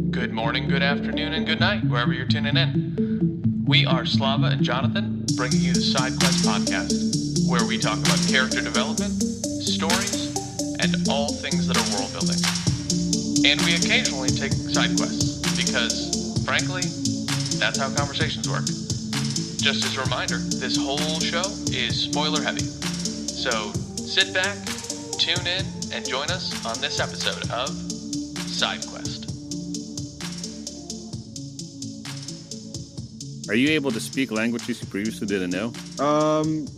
Good morning, good afternoon, and good night, wherever you're tuning in. We are Slava and Jonathan, bringing you the Side Quest podcast, where we talk about character development, stories, and all things that are world building. And we occasionally take side quests, because, frankly, that's how conversations work. Just as a reminder, this whole show is spoiler heavy. So sit back, tune in, and join us on this episode of Side Quest. Are you able to speak languages you previously didn't know?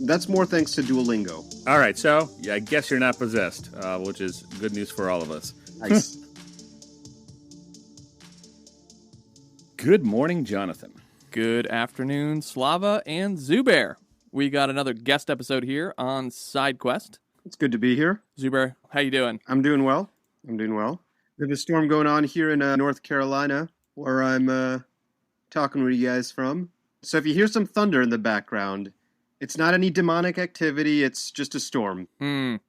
That's more thanks to Duolingo. All right, so yeah, I guess you're not possessed, which is good news for all of us. Nice. Good morning, Jonathan. Good afternoon, Slava and Zubair. We got another guest episode here on Side Quest. It's good to be here. Zubair, how you doing? I'm doing well. There's a storm going on here in North Carolina, where I'm talking with you guys from. So if you hear some thunder in the background, it's not any demonic activity, it's just a storm.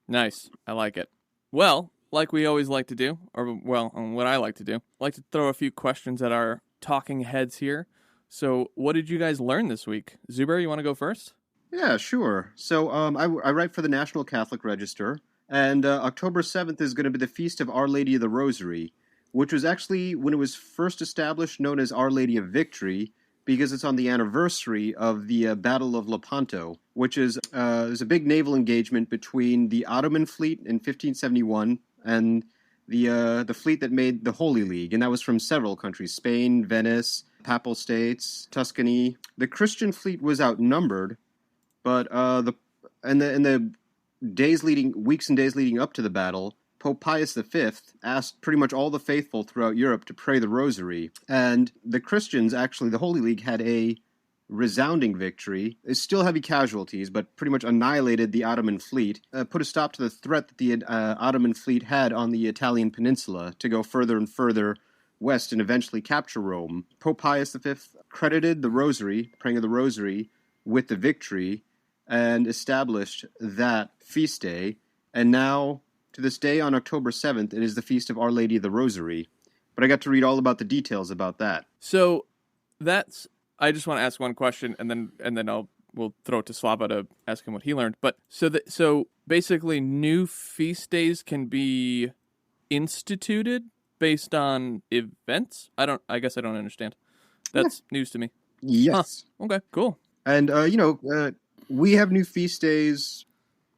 Nice. I like it. Well, like we always like to do, what I like to do, I like to throw a few questions at our talking heads here. So what did you guys learn this week? Zubair, you want to go first? Yeah, sure. So I write for the National Catholic Register, and October 7th is going to be the Feast of Our Lady of the Rosary, which was actually, when it was first established, known as Our Lady of Victory, because it's on the anniversary of the Battle of Lepanto, which is a big naval engagement between the Ottoman fleet in 1571 and the fleet that made the Holy League, and that was from several countries: Spain, Venice, Papal States, Tuscany. The Christian fleet was outnumbered, but in the weeks and days leading up to the battle, Pope Pius V asked pretty much all the faithful throughout Europe to pray the rosary. And the Christians, actually, the Holy League, had a resounding victory. It's still heavy casualties, but pretty much annihilated the Ottoman fleet, put a stop to the threat that the Ottoman fleet had on the Italian peninsula to go further and further west and eventually capture Rome. Pope Pius V credited the rosary, praying of the rosary, with the victory and established that feast day. And now, to this day, on October 7th, it is the Feast of Our Lady of the Rosary. But I got to read all about the details about that. So I just want to ask one question, and then we'll throw it to Slava to ask him what he learned. But so basically, new feast days can be instituted based on events? I guess I don't understand. That's news to me. Yes. Huh. Okay, cool. And, we have new feast days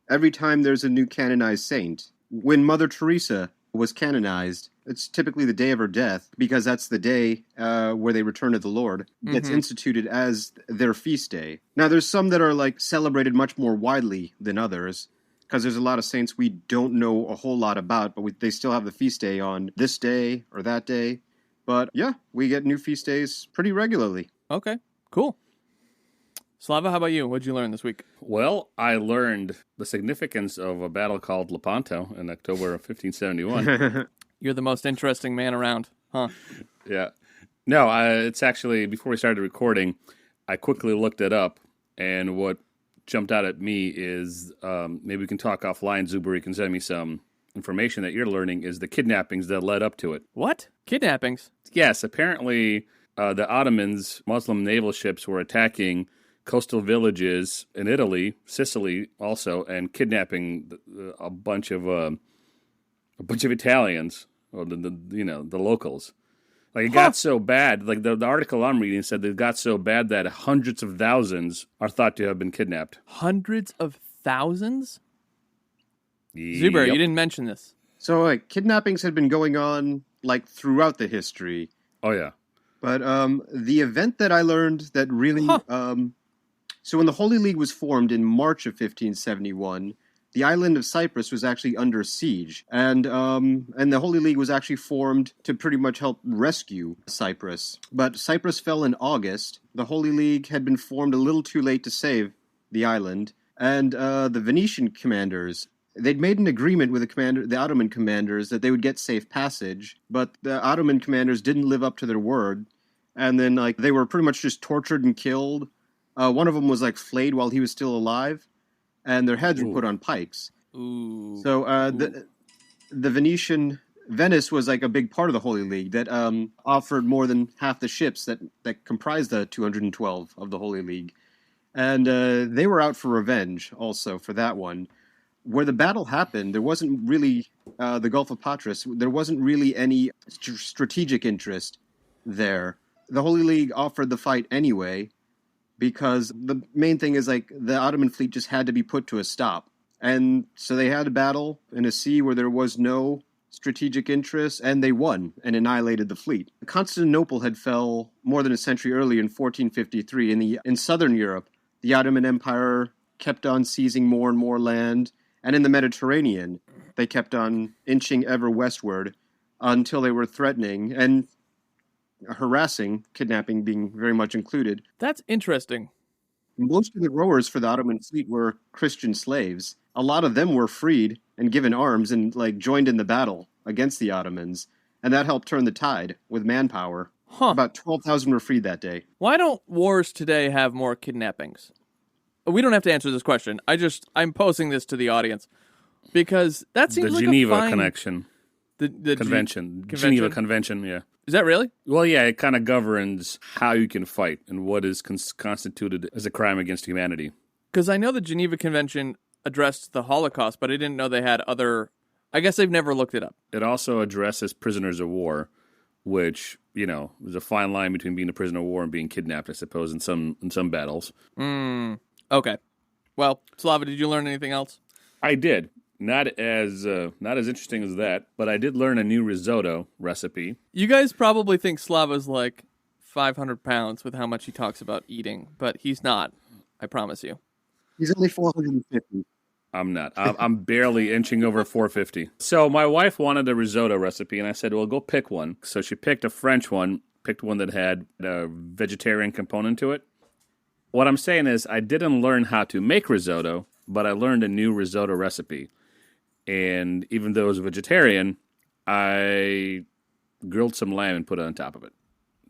every time there's a new canonized saint. When Mother Teresa was canonized, it's typically the day of her death, because that's the day where they return to the Lord. That's instituted as their feast day. Now, there's some that are celebrated much more widely than others, because there's a lot of saints we don't know a whole lot about, but they still have the feast day on this day or that day. But yeah, we get new feast days pretty regularly. Okay, cool. Slava, how about you? What did you learn this week? Well, I learned the significance of a battle called Lepanto in October of 1571. You're the most interesting man around, huh? Yeah. No, it's actually, before we started recording, I quickly looked it up, and what jumped out at me is, maybe we can talk offline, Zubair, you can send me some information that you're learning, is the kidnappings that led up to it. What? Kidnappings? Yes, apparently the Ottomans, Muslim naval ships, were attacking coastal villages in Italy, Sicily also, and kidnapping a bunch of Italians, or the locals. It got so bad. The article I'm reading said it got so bad that hundreds of thousands are thought to have been kidnapped. Hundreds of thousands? Yep. Zubair, you didn't mention this. So kidnappings had been going on throughout the history. Oh yeah. But the event that I learned that really so when the Holy League was formed in March of 1571, the island of Cyprus was actually under siege, and the Holy League was actually formed to pretty much help rescue Cyprus. But Cyprus fell in August. The Holy League had been formed a little too late to save the island, and the Venetian commanders, they'd made an agreement with the Ottoman commanders that they would get safe passage, but the Ottoman commanders didn't live up to their word, and then they were pretty much just tortured and killed. One of them was flayed while he was still alive, and their heads were put on pikes. Ooh. So the Venetian Venice was like a big part of the Holy League that offered more than half the ships that comprised the 212 of the Holy League. And they were out for revenge also for that one. Where the battle happened, there wasn't really the Gulf of Patras. There wasn't really any strategic interest there. The Holy League offered the fight anyway, because the main thing is like the Ottoman fleet just had to be put to a stop. And so they had a battle in a sea where there was no strategic interest, and they won and annihilated the fleet. Constantinople had fell more than a century earlier in 1453. In southern Europe, the Ottoman Empire kept on seizing more and more land, and in the Mediterranean, they kept on inching ever westward until they were threatening and harassing, kidnapping being very much included. That's interesting. Most of the rowers for the Ottoman fleet were Christian slaves. A lot of them were freed and given arms and joined in the battle against the Ottomans, and that helped turn the tide with manpower. Huh. About 12,000 were freed that day. Why don't wars today have more kidnappings? We don't have to answer this question. I'm posing this to the audience because that seems the like Geneva a fine... Connection. The Convention. Geneva Convention, yeah. Is that really? Well, yeah, it kind of governs how you can fight and what is constituted as a crime against humanity. Because I know the Geneva Convention addressed the Holocaust, but I didn't know they had other... I guess they've never looked it up. It also addresses prisoners of war, which, there's a fine line between being a prisoner of war and being kidnapped, I suppose, in some battles. Okay. Well, Slava, did you learn anything else? I did. Not as interesting as that, but I did learn a new risotto recipe. You guys probably think Slava's like 500 pounds with how much he talks about eating, but he's not. I promise you. He's only 450. I'm not. I'm barely inching over 450. So my wife wanted a risotto recipe, and I said, well, go pick one. So she picked a French one, picked one that had a vegetarian component to it. What I'm saying is I didn't learn how to make risotto, but I learned a new risotto recipe. And even though it was vegetarian, I grilled some lamb and put it on top of it.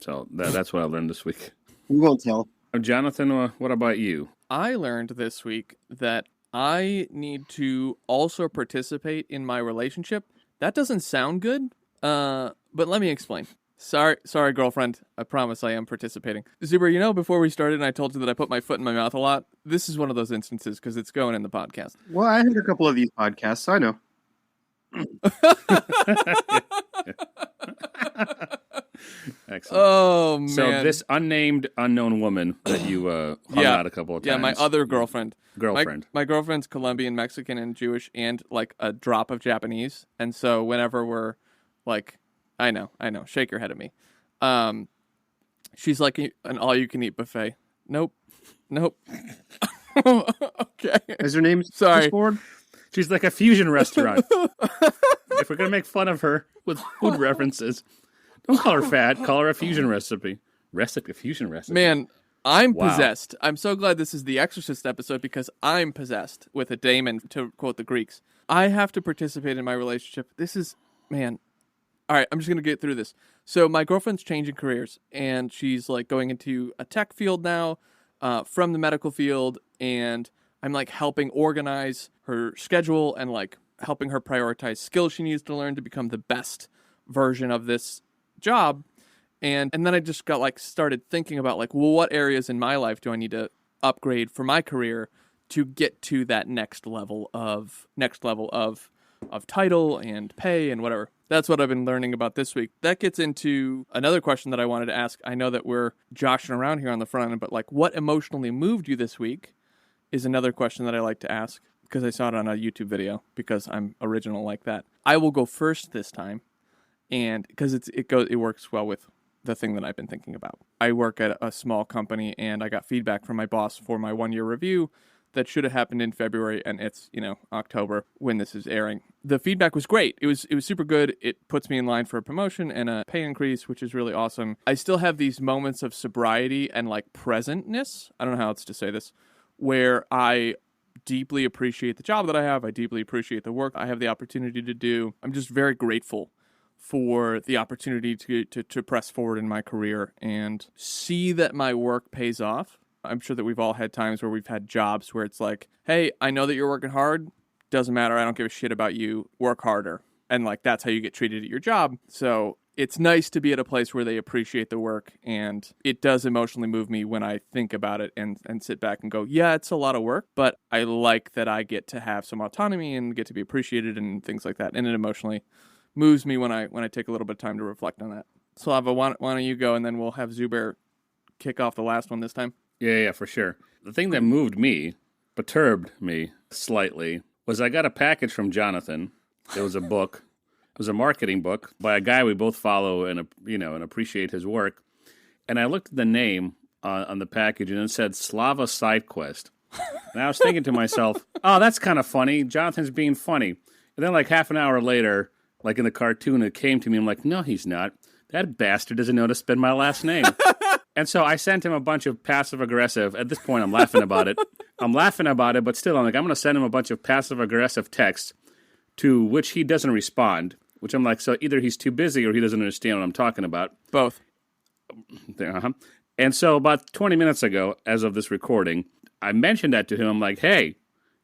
So that's what I learned this week. We won't tell. Jonathan, what about you? I learned this week that I need to also participate in my relationship. That doesn't sound good, but let me explain. Sorry, girlfriend. I promise I am participating. Zubair, before we started and I told you that I put my foot in my mouth a lot, this is one of those instances because it's going in the podcast. Well, I had a couple of these podcasts, so I know. Excellent. Oh, man. So this unnamed, unknown woman that you hung out a couple of times. Yeah, my other girlfriend. Girlfriend. My girlfriend's Colombian, Mexican, and Jewish, and like a drop of Japanese. And so whenever we're like... I know. Shake your head at me. She's like an all-you-can-eat buffet. Nope. Okay. Is her name Sorry. Ford? She's like a fusion restaurant. If we're going to make fun of her with food references, don't call her fat. Call her a fusion recipe. Fusion recipe. Man, I'm possessed. I'm so glad this is the Exorcist episode because I'm possessed with a daemon, to quote the Greeks. I have to participate in my relationship. This is, man... All right, I'm just going to get through this. So my girlfriend's changing careers, and she's like going into a tech field now from the medical field, and I'm like helping organize her schedule and like helping her prioritize skills she needs to learn to become the best version of this job. And then I just got like started thinking about like, well, what areas in my life do I need to upgrade for my career to get to that next level of title and pay and whatever. That's what I've been learning about this week. That gets into another question that I wanted to ask. I know that we're joshing around here on the front end, but like what emotionally moved you this week is another question that I like to ask because I saw it on a YouTube video because I'm original like that. I will go first this time, and because it works well with the thing that I've been thinking about. I work at a small company, and I got feedback from my boss for my 1-year review that should have happened in February, and it's, October when this is airing. The feedback was great. It was super good. It puts me in line for a promotion and a pay increase, which is really awesome. I still have these moments of sobriety and like presentness. I don't know how else to say this, where I deeply appreciate the job that I have. I deeply appreciate the work I have the opportunity to do. I'm just very grateful for the opportunity to press forward in my career and see that my work pays off. I'm sure that we've all had times where we've had jobs where it's like, hey, I know that you're working hard. Doesn't matter. I don't give a shit about you. Work harder. and like that's how you get treated at your job. So it's nice to be at a place where they appreciate the work, and it does emotionally move me when I think about it and sit back and go, yeah, it's a lot of work, but I like that I get to have some autonomy and get to be appreciated and things like that. And it emotionally moves me when I take a little bit of time to reflect on that. Slava, why don't you go, and then we'll have Zubair kick off the last one this time. Yeah, for sure. The thing that moved me, perturbed me slightly, was I got a package from Jonathan. It was a book. It was a marketing book by a guy we both follow and appreciate his work. And I looked at the name on the package, and it said Slava Side Quest. And I was thinking to myself, oh, that's kind of funny. Jonathan's being funny. And then like half an hour later, like in the cartoon, it came to me. I'm like, no, he's not. That bastard doesn't know to spell my last name. And so I sent him a bunch of passive-aggressive. At this point, I'm laughing about it. But still, I'm going to send him a bunch of passive-aggressive texts to which he doesn't respond, which I'm like, so either he's too busy or he doesn't understand what I'm talking about. Both. Uh-huh. And so about 20 minutes ago, as of this recording, I mentioned that to him. I'm like, hey,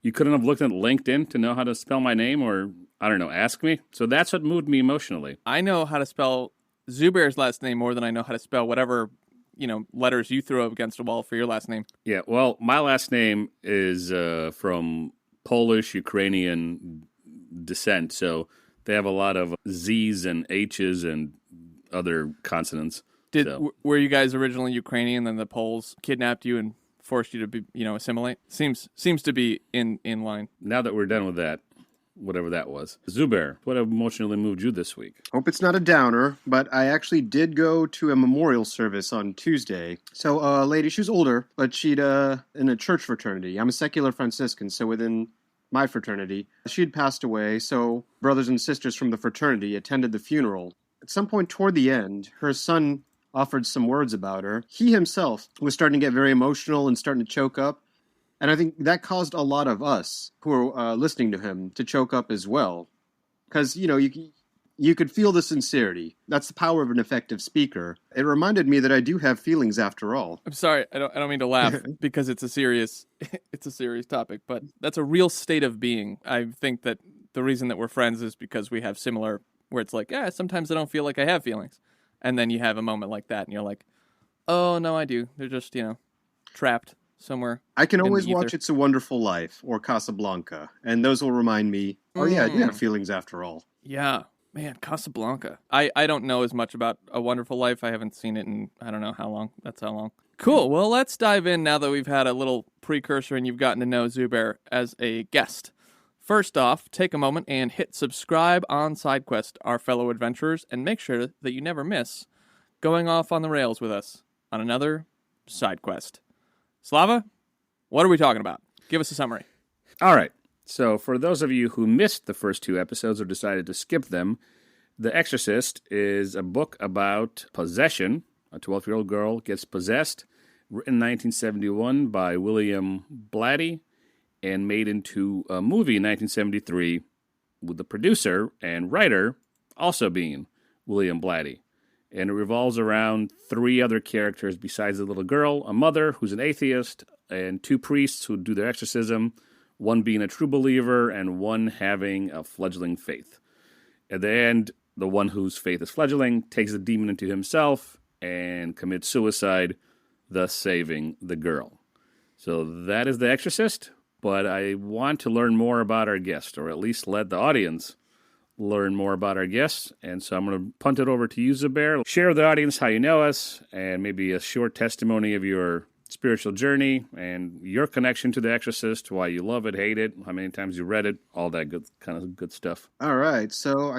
you couldn't have looked at LinkedIn to know how to spell my name or, I don't know, ask me? So that's what moved me emotionally. I know how to spell Zubair's last name more than I know how to spell whatever, letters you threw up against a wall for your last name. Yeah, well, my last name is from Polish, Ukrainian descent, so they have a lot of Z's and H's and other consonants. Were you guys originally Ukrainian, then the Poles kidnapped you and forced you to be, assimilate? Seems to be in line. Now that we're done with that, whatever that was. Zubair, what emotionally moved you this week? Hope it's not a downer, but I actually did go to a memorial service on Tuesday. So a lady, she was older, but she'd in a church fraternity. I'm a secular Franciscan, so within my fraternity, she had passed away, so brothers and sisters from the fraternity attended the funeral. At some point toward the end, her son offered some words about her. He himself was starting to get very emotional and starting to choke up. And I think that caused a lot of us who were listening to him to choke up as well. Because, you could feel the sincerity. That's the power of an effective speaker. It reminded me that I do have feelings after all. I'm sorry, I don't mean to laugh because it's a serious topic, but that's a real state of being. I think that the reason that we're friends is because we have similar, where it's like, sometimes I don't feel like I have feelings. And then you have a moment like that and you're like, oh, no, I do. They're just, trapped somewhere. I can always watch It's a Wonderful Life or Casablanca, and those will remind me, oh yeah, I do have feelings after all. Yeah, man, Casablanca. I don't know as much about A Wonderful Life. I haven't seen it in I don't know how long. That's how long. Cool. Well, let's dive in now that we've had a little precursor and you've gotten to know Zubair as a guest. First off, take a moment and hit subscribe on SideQuest, our fellow adventurers, and make sure that you never miss going off on the rails with us on another SideQuest. Slava, what are we talking about? Give us a summary. All right. So for those of you who missed the first two episodes or decided to skip them, The Exorcist is a book about possession. A 12-year-old girl gets possessed, written in 1971 by William Blatty, and made into a movie in 1973 with the producer and writer also being William Blatty. And it revolves around three other characters besides the little girl, a mother who's an atheist, and two priests who do their exorcism, one being a true believer and one having a fledgling faith. At the end, the one whose faith is fledgling takes the demon into himself and commits suicide, thus saving the girl. So that is The Exorcist, but I want to learn more about our guest, or at least let the audience learn more about our guests. And so I'm going to punt it over to you, Zubair. Share with the audience how you know us, and maybe a short testimony of your spiritual journey and your connection to The Exorcist, why you love it, hate it, how many times you read it, all that good kind of good stuff. All right. So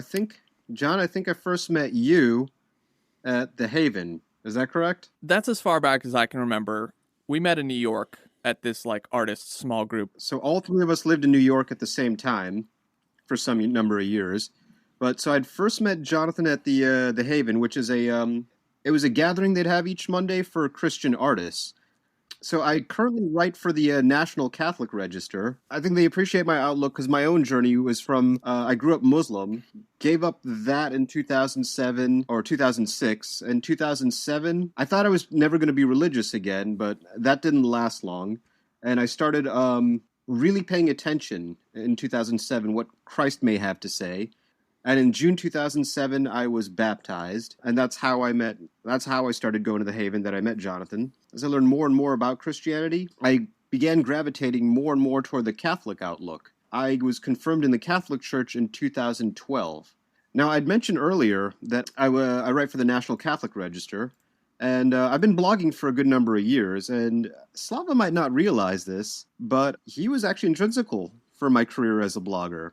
John, I think I first met you at the Haven. Is that correct? That's as far back as I can remember. We met in New York at this artist small group. So all three of us lived in New York at the same time for some number of years. But so I'd first met Jonathan at the Haven, which is it was a gathering they'd have each Monday for Christian artists. So I currently write for the National Catholic Register. I think they appreciate my outlook because my own journey was from, I grew up Muslim, gave up that in 2007 or 2006. In 2007, I thought I was never going to be religious again, but that didn't last long. And I started really paying attention in 2007 what Christ may have to say. And in June 2007, I was baptized, and that's how I started going to the Haven, that I met Jonathan. As I learned more and more about Christianity, I began gravitating more and more toward the Catholic outlook. I was confirmed in the Catholic Church in 2012. Now, I'd mentioned earlier that I write for the National Catholic Register, and I've been blogging for a good number of years, and Slava might not realize this, but he was actually intrinsical for my career as a blogger.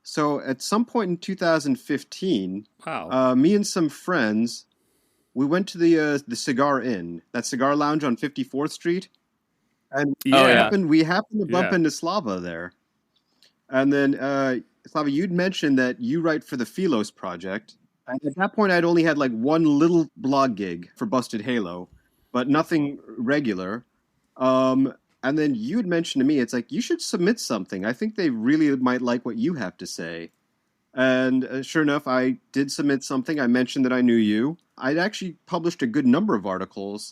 So at some point in 2015, Wow. me and some friends, we went to the Cigar Inn, that cigar lounge on 54th Street, and Yeah. we happened to bump Yeah. into Slava there. And then, Slava, you'd mentioned that you write for the Philos Project. And at that point, I'd only had like one little blog gig for Busted Halo, but nothing regular. And then you'd mentioned to me, it's like, you should submit something. I think they really might like what you have to say. And sure enough, I did submit something. I mentioned that I knew you. I'd actually published a good number of articles.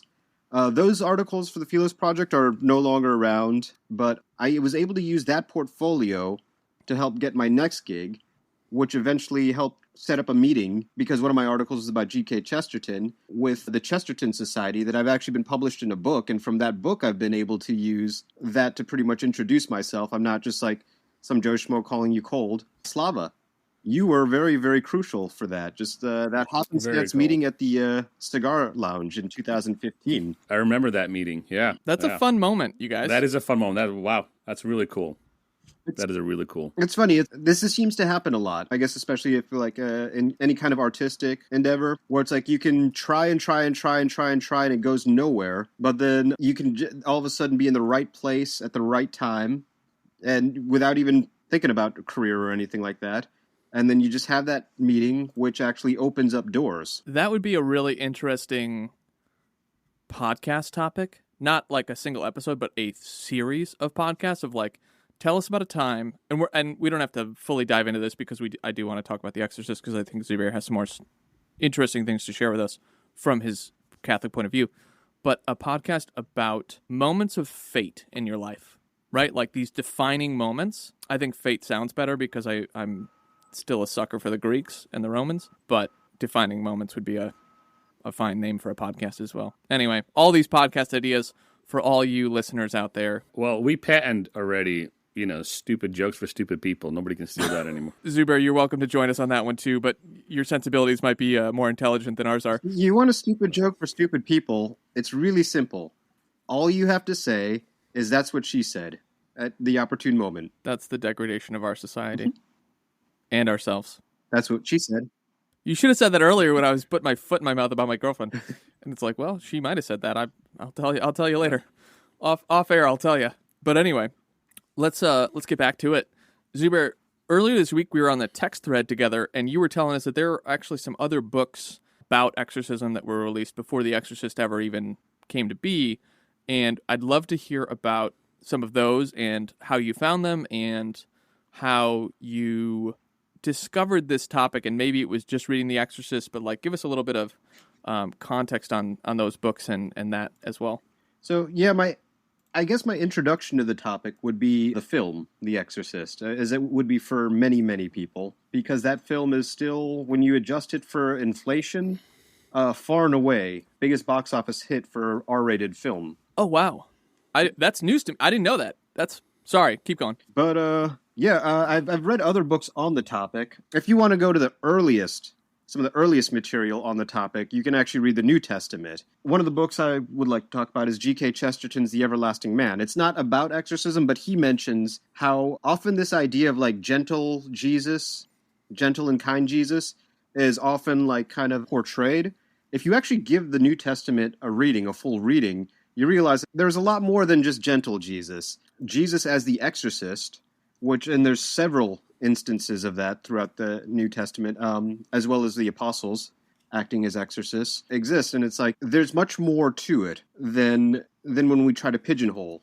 Those articles for the Philos Project are no longer around, but I was able to use that portfolio to help get my next gig, which eventually helped set up a meeting, because one of my articles is about G.K. Chesterton, with the Chesterton Society, that I've actually been published in a book, and from that book I've been able to use that to pretty much introduce myself. I'm not just like some Joe Schmo calling you cold. Slava, you were very, very crucial for that. Just that happenstance cool. meeting at the Cigar Lounge in 2015. I remember that meeting. Yeah. That's yeah. a fun moment, you guys. That is a fun moment. Wow. That's really cool. That is a really cool. It's funny. This seems to happen a lot, I guess, especially if like in any kind of artistic endeavor, where it's like you can try and it goes nowhere, but then you can all of a sudden be in the right place at the right time, and without even thinking about a career or anything like that. And then you just have that meeting, which actually opens up doors. That would be a really interesting podcast topic. Not like a single episode, but a series of podcasts of like, tell us about a time, and we don't have to fully dive into this because I do want to talk about The Exorcist, because I think Zubair has some more interesting things to share with us from his Catholic point of view. But a podcast about moments of fate in your life, right? Like these defining moments. I think fate sounds better because I'm still a sucker for the Greeks and the Romans, but defining moments would be a fine name for a podcast as well. Anyway, all these podcast ideas for all you listeners out there. Well, we patented already, stupid jokes for stupid people. Nobody can steal that anymore. Zubair, you're welcome to join us on that one too, but your sensibilities might be more intelligent than ours are. You want a stupid joke for stupid people? It's really simple. All you have to say is that's what she said at the opportune moment. That's the degradation of our society and ourselves. That's what she said. You should have said that earlier when I was putting my foot in my mouth about my girlfriend. And it's like, well, she might have said that. I'll tell you later. Off air, I'll tell you. But anyway, let's get back to it. Zubair, earlier this week we were on the text thread together, and you were telling us that there are actually some other books about exorcism that were released before The Exorcist ever even came to be. And I'd love to hear about some of those and how you found them and how you discovered this topic. And maybe it was just reading The Exorcist, but like give us a little bit of context on those books and that as well. So yeah, I guess my introduction to the topic would be the film, The Exorcist, as it would be for many, many people, because that film is still, when you adjust it for inflation, far and away biggest box office hit for R-rated film. Oh wow, that's news to me. I didn't know that. Sorry. Keep going. But I've read other books on the topic. If you want to go to some of the earliest material on the topic, you can actually read the New Testament. One of the books I would like to talk about is G.K. Chesterton's The Everlasting Man. It's not about exorcism, but he mentions how often this idea of like gentle and kind Jesus, is often like kind of portrayed. If you actually give the New Testament a full reading, you realize there's a lot more than just gentle Jesus. Jesus as the exorcist, and there's several instances of that throughout the New Testament, as well as the apostles acting as exorcists, exists. And it's like, there's much more to it than when we try to pigeonhole.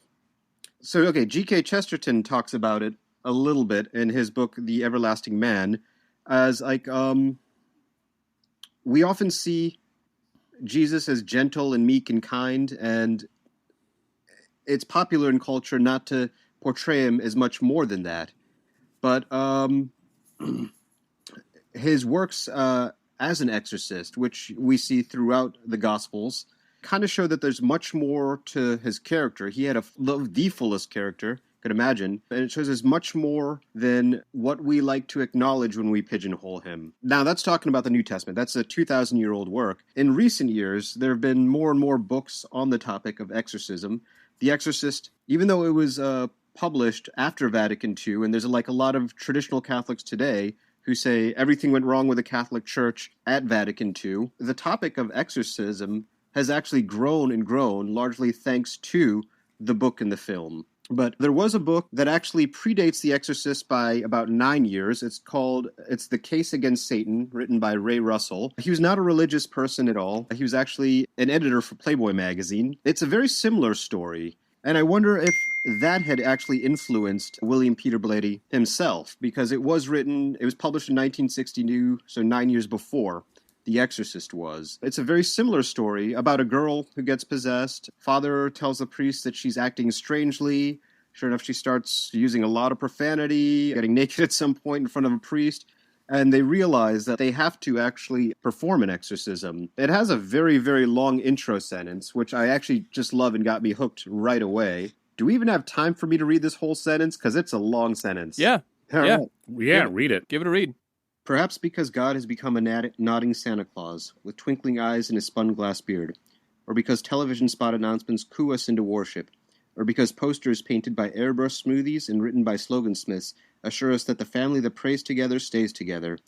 So, okay, G.K. Chesterton talks about it a little bit in his book, The Everlasting Man, as like, we often see Jesus as gentle and meek and kind, and it's popular in culture not to portray him as much more than that. But his works as an exorcist, which we see throughout the Gospels, kind of show that there's much more to his character. He had the fullest character, could imagine, and it shows us much more than what we like to acknowledge when we pigeonhole him. Now, that's talking about the New Testament. That's a 2,000-year-old work. In recent years, there have been more and more books on the topic of exorcism. The Exorcist, even though it was published after Vatican II, and there's like a lot of traditional Catholics today who say everything went wrong with the Catholic Church at Vatican II, the topic of exorcism has actually grown and grown, largely thanks to the book and the film. But there was a book that actually predates The Exorcist by about 9 years. It's The Case Against Satan, written by Ray Russell. He was not a religious person at all. He was actually an editor for Playboy magazine. It's a very similar story. And I wonder if that had actually influenced William Peter Blatty himself, because it was published in 1962, so 9 years before The Exorcist was. It's a very similar story about a girl who gets possessed. Father tells the priest that she's acting strangely. Sure enough, she starts using a lot of profanity, getting naked at some point in front of a priest. And they realize that they have to actually perform an exorcism. It has a very, very long intro sentence, which I actually just love and got me hooked right away. Do we even have time for me to read this whole sentence? Because it's a long sentence. Yeah. Yeah, read it. Give it a read. Perhaps because God has become a nodding Santa Claus with twinkling eyes and a spun glass beard, or because television spot announcements coo us into worship, or because posters painted by airbrush smoothies and written by slogansmiths assure us that the family that prays together stays together,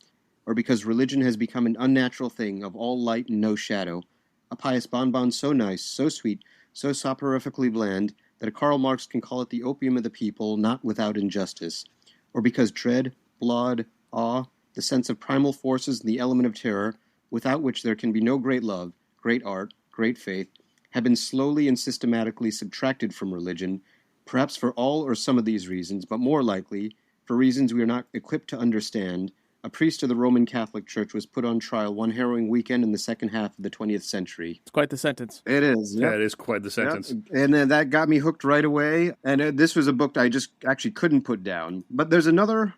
or because religion has become an unnatural thing of all light and no shadow, a pious bonbon so nice, so sweet, so soporifically bland, that a Karl Marx can call it the opium of the people, not without injustice, or because dread, blood, awe, the sense of primal forces and the element of terror, without which there can be no great love, great art, great faith, have been slowly and systematically subtracted from religion, perhaps for all or some of these reasons, but more likely, for reasons we are not equipped to understand, a priest of the Roman Catholic Church was put on trial one harrowing weekend in the second half of the 20th century. It's quite the sentence. It is. Yep. Yeah, it is quite the sentence. Yep. And that got me hooked right away. And this was a book I just actually couldn't put down. But there's another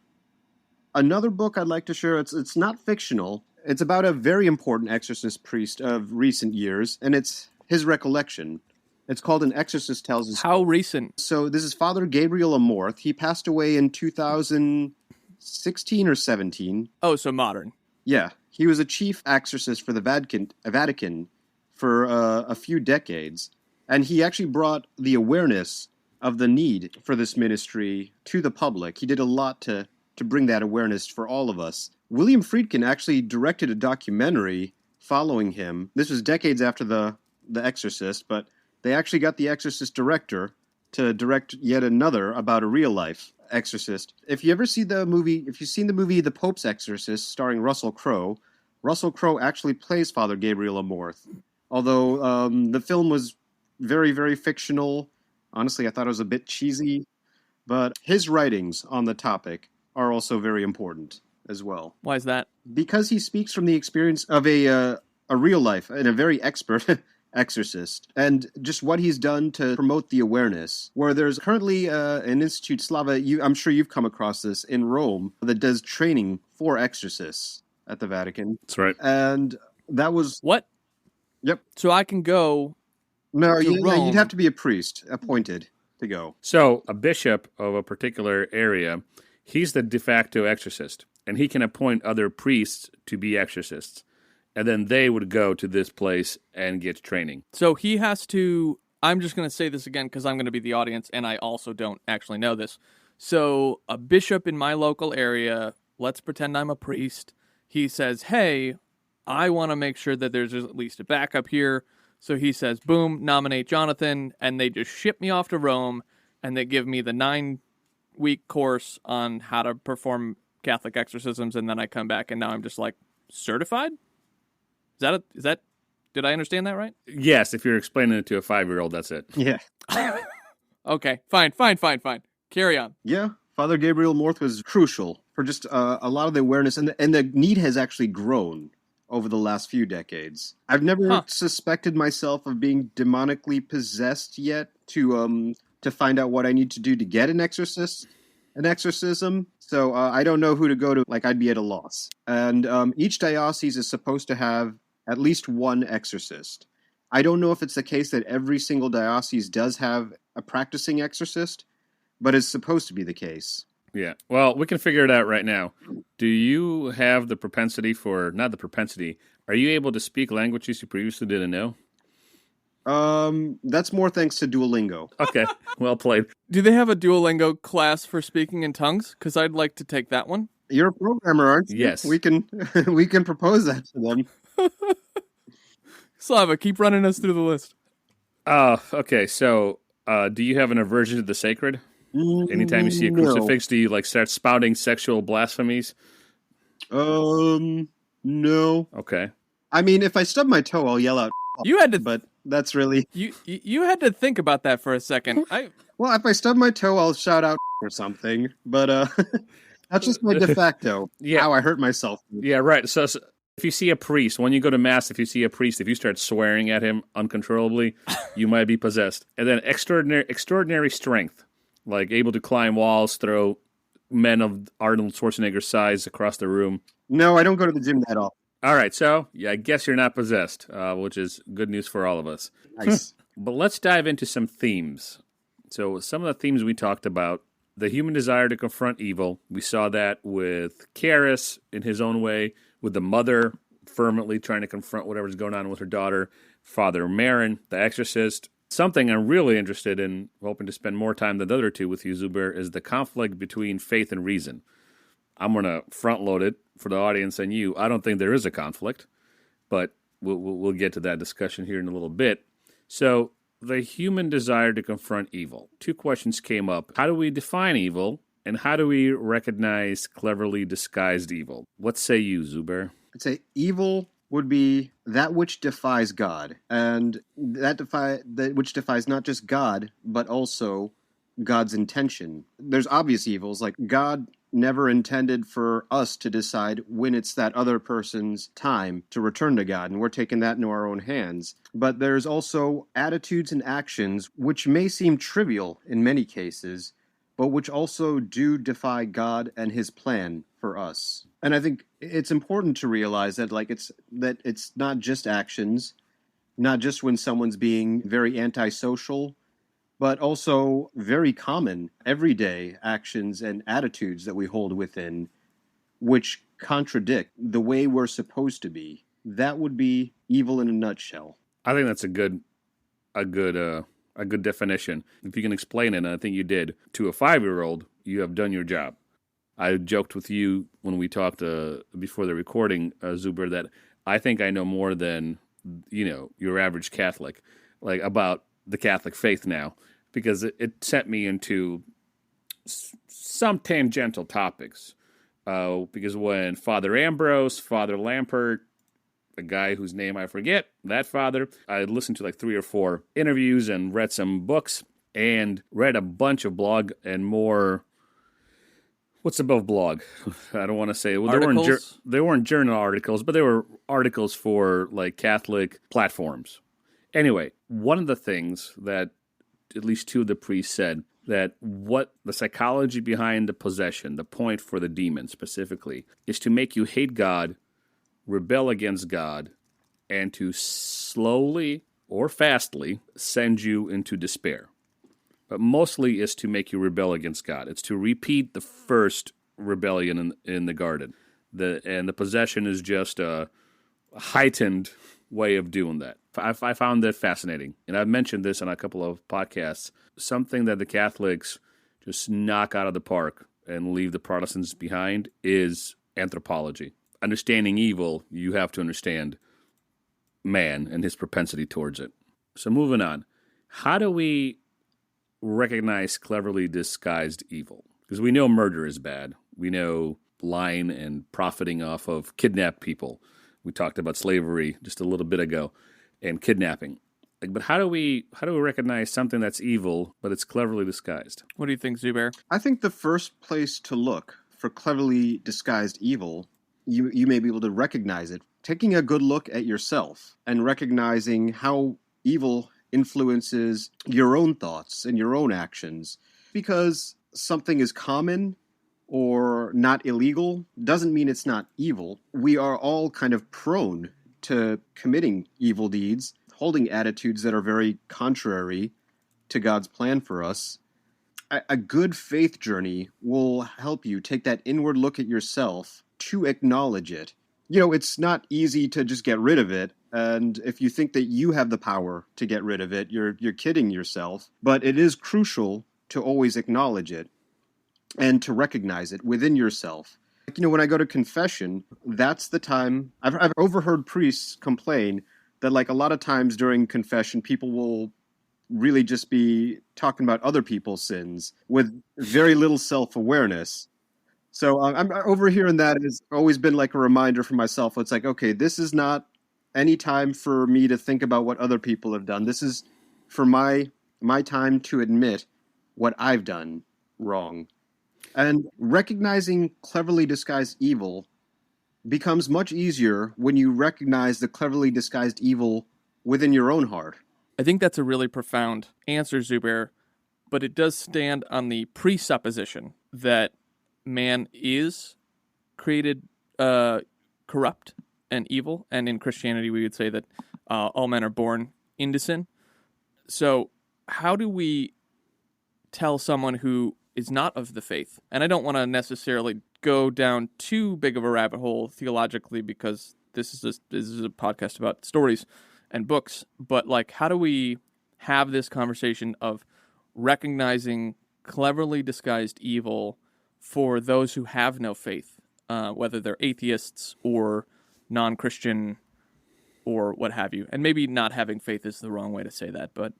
book I'd like to share. It's not fictional. It's about a very important exorcist priest of recent years, and it's his recollection. It's called An Exorcist Tells His... How recent? So this is Father Gabriel Amorth. He passed away in 2016 or 17. Oh, so modern. Yeah. He was a chief exorcist for the Vatican for a few decades, and he actually brought the awareness of the need for this ministry to the public. He did a lot to bring that awareness for all of us. William Friedkin actually directed a documentary following him. This was decades after The Exorcist, but they actually got the Exorcist director to direct yet another about a real-life exorcist. If you've seen the movie The Pope's Exorcist, starring Russell Crowe actually plays Father Gabriel Amorth. Although the film was very, very fictional. Honestly, I thought it was a bit cheesy. But his writings on the topic are also very important as well. Why is that? Because he speaks from the experience of a real life and a very expert exorcist, and just what he's done to promote the awareness. Where there's currently an institute, Slava, I'm sure you've come across this, in Rome, that does training for exorcists at the Vatican. That's right. And that was... What? Yep. So I can go No, to Rome. you'd have to be a priest appointed to go. So a bishop of a particular area, he's the de facto exorcist, and he can appoint other priests to be exorcists. And then they would go to this place and get training. So he has to... I'm just going to say this again because I'm going to be the audience, and I also don't actually know this. So a bishop in my local area, let's pretend I'm a priest, he says, hey, I want to make sure that there's at least a backup here. So he says, boom, nominate Jonathan, and they just ship me off to Rome, and they give me the 9-week course on how to perform Catholic exorcisms, and then I come back, and now I'm just like, certified? Is that did I understand that right? Yes, if you're explaining it to a 5-year-old, that's it. Yeah. Okay, fine. Carry on. Yeah, Father Gabriel Amorth was crucial for just a lot of the awareness, and the need has actually grown over the last few decades. I've never suspected myself of being demonically possessed yet to find out what I need to do to get an exorcism. So I don't know who to go to. Like, I'd be at a loss. And each diocese is supposed to have at least one exorcist. I don't know if it's the case that every single diocese does have a practicing exorcist, but it's supposed to be the case. Yeah. Well, we can figure it out right now. Do you have the propensity for, not the propensity, are you able to speak languages you previously didn't know? That's more thanks to Duolingo. Okay. Well played. Do they have a Duolingo class for speaking in tongues? Because I'd like to take that one. You're a programmer, aren't you? Yes. We can propose that to them. Slava, keep running us through the list. Okay. So, do you have an aversion to the sacred? Anytime you see a crucifix, do you like start spouting sexual blasphemies? No. Okay. I mean, if I stub my toe, I'll yell out. You had to, But that's really you had to think about that for a second. well. If I stub my toe, I'll shout out or something. But that's just my de facto. Yeah. How I hurt myself. Yeah, right. So if you see a priest, when you go to mass, if you see a priest, if you start swearing at him uncontrollably, you might be possessed. And then extraordinary strength, like able to climb walls, throw men of Arnold Schwarzenegger's size across the room. No, I don't go to the gym that often. All right, so yeah, I guess you're not possessed, which is good news for all of us. Nice. But let's dive into some themes. So some of the themes we talked about, the human desire to confront evil. We saw that with Karis in his own way, with the mother fervently trying to confront whatever's going on with her daughter, Father Marin, the exorcist. Something I'm really interested in, hoping to spend more time than the other two with you, Zubair, is the conflict between faith and reason. I'm going to front load it for the audience and you. I don't think there is a conflict, but we'll get to that discussion here in a little bit. So, the human desire to confront evil. Two questions came up. How do we define evil, and how do we recognize cleverly disguised evil? What say you, Zubair? I'd say evil would be that which defies God, and that which defies not just God, but also God's intention. There's obvious evils, like God never intended for us to decide when it's that other person's time to return to God, and we're taking that into our own hands. But there's also attitudes and actions which may seem trivial in many cases, but which also do defy God and his plan for us. And I think it's important to realize that it's not just actions, not just when someone's being very antisocial, but also very common, everyday actions and attitudes that we hold within, which contradict the way we're supposed to be. That would be evil in a nutshell. I think that's a good definition. If you can explain it, and I think you did, to a 5-year-old, you have done your job. I joked with you when we talked before the recording, Zubair, that I think I know more than your average Catholic, like about the Catholic faith now, because it sent me into some tangential topics. Because when Father Ambrose, Father Lampert, a guy whose name I forget, that father, I listened to like 3 or 4 interviews and read some books and read a bunch of blog and more. What's above blog? I don't want to say. Well, they weren't journal articles, but they were articles for like Catholic platforms. Anyway, one of the things that at least 2 of the priests said, that what the psychology behind the possession, the point for the demon specifically, is to make you hate God, rebel against God, and to slowly or fastly send you into despair. But mostly is to make you rebel against God. It's to repeat the first rebellion in the garden. And the possession is just a heightened way of doing that. I found that fascinating. And I've mentioned this on a couple of podcasts. Something that the Catholics just knock out of the park and leave the Protestants behind is anthropology. Understanding evil, you have to understand man and his propensity towards it. So moving on. How do we recognize cleverly disguised evil? Because we know murder is bad. We know lying and profiting off of kidnapped people. We talked about slavery just a little bit ago and kidnapping. But how do we recognize something that's evil, but it's cleverly disguised? What do you think, Zubair? I think the first place to look for cleverly disguised evil, you may be able to recognize it. Taking a good look at yourself and recognizing how evil influences your own thoughts and your own actions. Because something is common or not illegal doesn't mean it's not evil. We are all kind of prone to committing evil deeds, holding attitudes that are very contrary to God's plan for us. A good faith journey will help you take that inward look at yourself to acknowledge it. It's not easy to just get rid of it. And if you think that you have the power to get rid of it, you're kidding yourself. But it is crucial to always acknowledge it and to recognize it within yourself. When I go to confession, that's the time. I've overheard priests complain that, a lot of times during confession, people will really just be talking about other people's sins with very little self-awareness. So I'm overhearing that has always been a reminder for myself. It's okay, this is not any time for me to think about what other people have done. This is for my time to admit what I've done wrong. And recognizing cleverly disguised evil becomes much easier when you recognize the cleverly disguised evil within your own heart. I think that's a really profound answer, Zubair, but it does stand on the presupposition that man is created corrupt and evil, and in Christianity we would say that all men are born into sin. So how do we tell someone who is not of the faith? And I don't want to necessarily go down too big of a rabbit hole theologically, because this is a podcast about stories and books, but how do we have this conversation of recognizing cleverly disguised evil for those who have no faith, whether they're atheists or non-Christian or what have you? And maybe not having faith is the wrong way to say that, but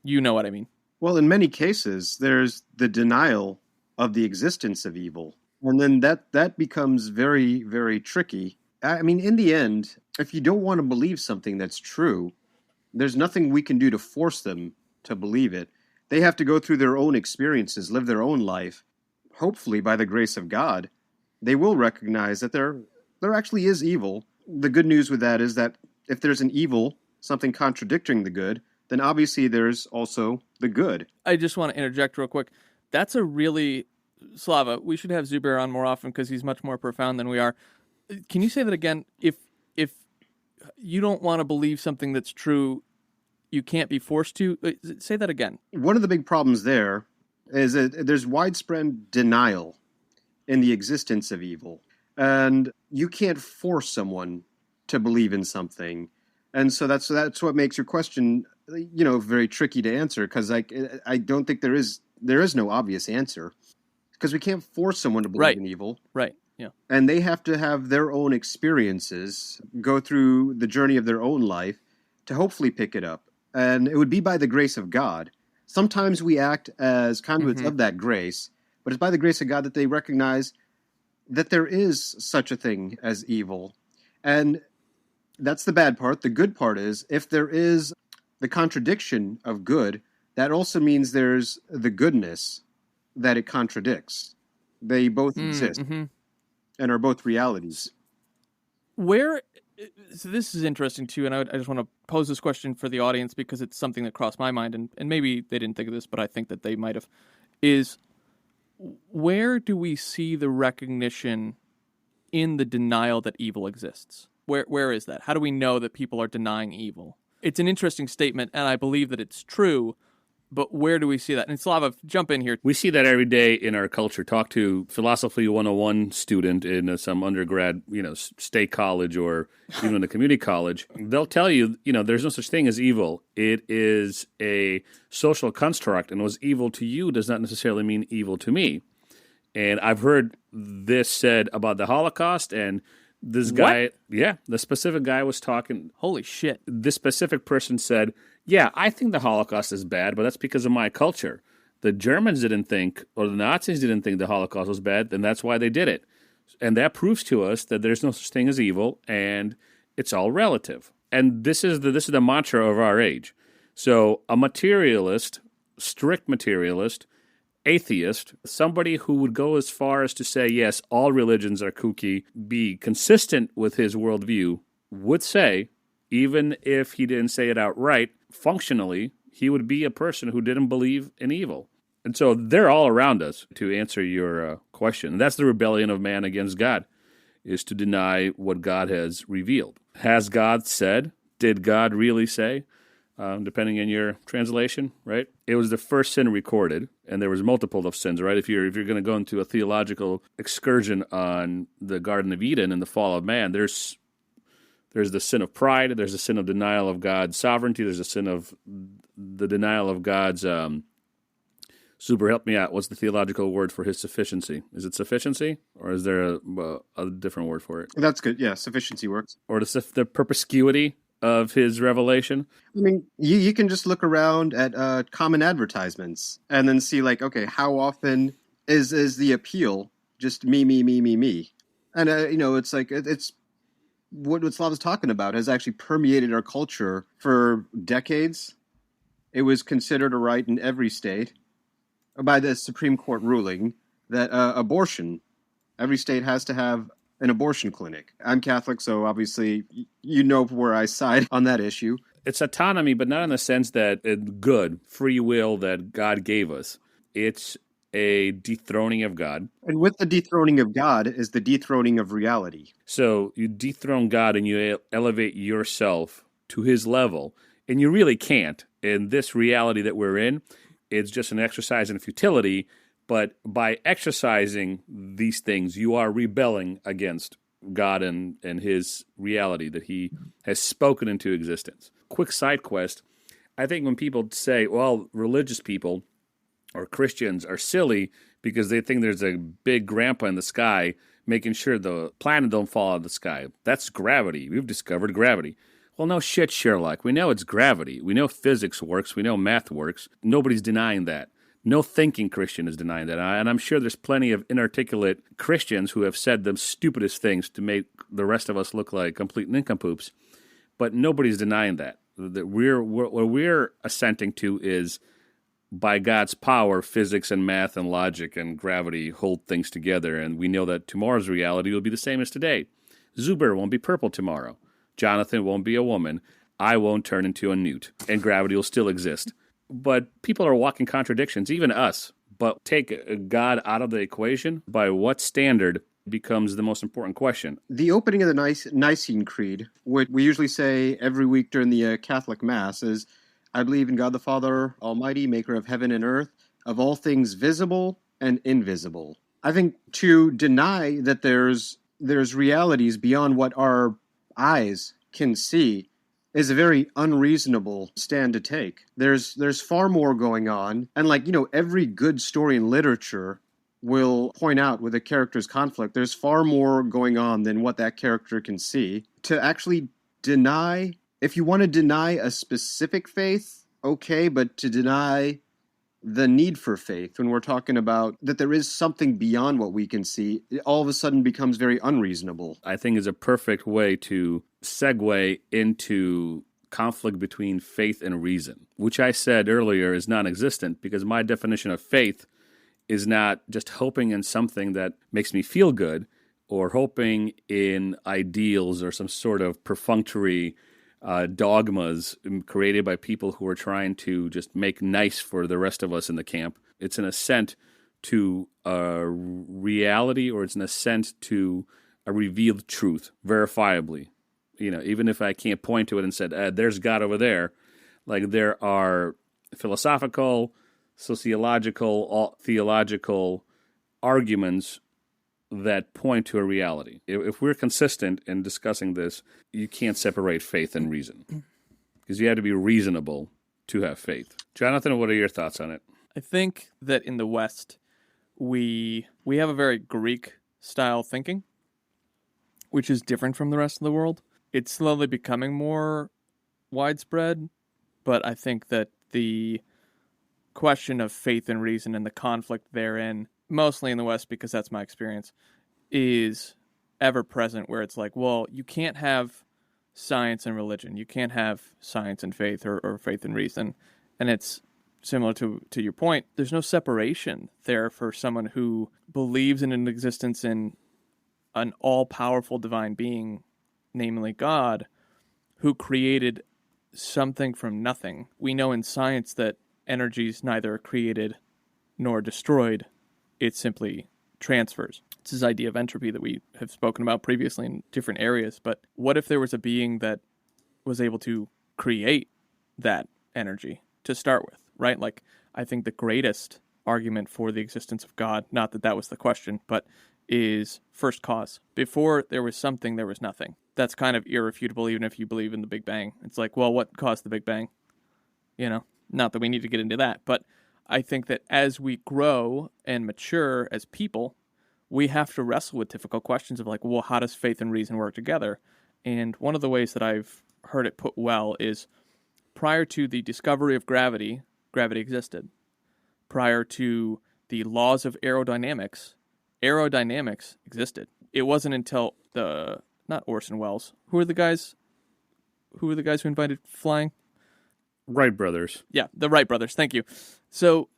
you know what I mean. Well, in many cases, there's the denial of the existence of evil. And then that becomes very, very tricky. I mean, in the end, if you don't want to believe something that's true, there's nothing we can do to force them to believe it. They have to go through their own experiences, live their own life. Hopefully, by the grace of God, they will recognize that there actually is evil. The good news with that is that if there's an evil, something contradicting the good, then obviously there's also the good. I just want to interject real quick. That's a really... Slava, we should have Zubair on more often because he's much more profound than we are. Can you say that again? If you don't want to believe something that's true, you can't be forced to? Say that again. One of the big problems there is that there's widespread denial in the existence of evil. And you can't force someone to believe in something. And so that's what makes your question, very tricky to answer, because I don't think there is no obvious answer. Because we can't force someone to believe in evil. Right, yeah. And they have to have their own experiences, go through the journey of their own life to hopefully pick it up. And it would be by the grace of God. Sometimes we act as conduits of that grace, but it's by the grace of God that they recognize that there is such a thing as evil. And that's the bad part. The good part is, if there is the contradiction of good, that also means there's the goodness that it contradicts. They both exist and are both realities. So this is interesting too, and I just want to pose this question for the audience because it's something that crossed my mind, and maybe they didn't think of this, but I think that they might have, is where do we see the recognition in the denial that evil exists? Where is that? How do we know that people are denying evil? It's an interesting statement, and I believe that it's true, but where do we see that? And Slava, jump in here. We see that every day in our culture. Talk to Philosophy 101 student in some undergrad, state college or even a community college. They'll tell you, there's no such thing as evil. It is a social construct, and what's evil to you does not necessarily mean evil to me. And I've heard this said about the Holocaust, and this guy, the specific guy was talking. Holy shit. This specific person said, yeah, I think the Holocaust is bad, but that's because of my culture. The Germans didn't think, or the Nazis didn't think the Holocaust was bad, and that's why they did it. And that proves to us that there's no such thing as evil, and it's all relative. And this is the mantra of our age. So a materialist, strict materialist, atheist, somebody who would go as far as to say, yes, all religions are kooky, be consistent with his worldview, would say, even if he didn't say it outright, functionally, he would be a person who didn't believe in evil. And so they're all around us, to answer your question. And that's the rebellion of man against God, is to deny what God has revealed. Has God said? Did God really say? Depending on your translation, right? It was the first sin recorded, and there was multiple of sins, right? If you're going to go into a theological excursion on the Garden of Eden and the fall of man, there's the sin of pride, there's the sin of denial of God's sovereignty, there's the sin of the denial of God's Zubair, help me out. What's the theological word for his sufficiency? Is it sufficiency, or is there a different word for it? That's good. Yeah, sufficiency works. Or the perspicuity of his revelation? I mean, you can just look around at common advertisements and then see, like, okay, how often is the appeal just me, me, me, me, me? And, it's like, it's what Slava's talking about has actually permeated our culture for decades. It was considered a right in every state by the Supreme Court ruling that abortion, every state has to have an abortion clinic. I'm Catholic, so obviously you know where I side on that issue. It's autonomy, but not in the sense that it's good, free will that God gave us. It's a dethroning of God. And with the dethroning of God is the dethroning of reality. So you dethrone God and you elevate yourself to his level, and you really can't. In this reality that we're in, it's just an exercise in futility, but by exercising these things, you are rebelling against God and his reality that he has spoken into existence. Quick side quest. I think when people say, well, religious people or Christians are silly because they think there's a big grandpa in the sky making sure the planet don't fall out of the sky. That's gravity. We've discovered gravity. Well, no shit, Sherlock. We know it's gravity. We know physics works. We know math works. Nobody's denying that. No thinking Christian is denying that. And I'm sure there's plenty of inarticulate Christians who have said the stupidest things to make the rest of us look like complete nincompoops. But nobody's denying that. What we're assenting to is, by God's power, physics and math and logic and gravity hold things together. And we know that tomorrow's reality will be the same as today. Zubair won't be purple tomorrow. Jonathan won't be a woman. I won't turn into a newt. And gravity will still exist. But people are walking contradictions, even us. But take God out of the equation, by what standard becomes the most important question? The opening of the Nicene Creed, what we usually say every week during the Catholic Mass, is, I believe in God the Father Almighty, maker of heaven and earth, of all things visible and invisible. I think to deny that there's realities beyond what our eyes can see is a very unreasonable stand to take. There's far more going on. And every good story in literature will point out with a character's conflict, there's far more going on than what that character can see. To actually deny, if you want to deny a specific faith, okay, but to deny the need for faith, when we're talking about that there is something beyond what we can see, it all of a sudden becomes very unreasonable. I think is a perfect way to segue into conflict between faith and reason, which I said earlier is non-existent, because my definition of faith is not just hoping in something that makes me feel good or hoping in ideals or some sort of perfunctory dogmas created by people who are trying to just make nice for the rest of us in the camp. It's an assent to a reality, or it's an assent to a revealed truth, verifiably. Even if I can't point to it and said, there's God over there, like there are philosophical, sociological, theological arguments that point to a reality. If we're consistent in discussing this, you can't separate faith and reason, because you have to be reasonable to have faith. Jonathan, what are your thoughts on it? I think that in the West, we have a very Greek-style thinking, which is different from the rest of the world. It's slowly becoming more widespread, but I think that the question of faith and reason and the conflict therein, mostly in the West, because that's my experience, is ever present, where it's like, well, you can't have science and religion. You can't have science and faith, or faith and reason. And it's similar to your point. There's no separation there for someone who believes in an existence in an all-powerful divine being, namely God, who created something from nothing. We know in science that energy is neither created nor destroyed. It simply transfers. It's this idea of entropy that we have spoken about previously in different areas. But what if there was a being that was able to create that energy to start with, right? Like, I think the greatest argument for the existence of God, not that that was the question, but is first cause. Before there was something, there was nothing. That's kind of irrefutable, even if you believe in the Big Bang. It's like, well, what caused the Big Bang? You know, not that we need to get into that, but I think that as we grow and mature as people, we have to wrestle with difficult questions of like, well, how does faith and reason work together? And one of the ways that I've heard it put well is prior to the discovery of gravity, gravity existed. Prior to the laws of aerodynamics, aerodynamics existed. It wasn't until not Orson Welles. Who are the guys who invented flying? Wright brothers. Yeah, the Wright brothers. Thank you. So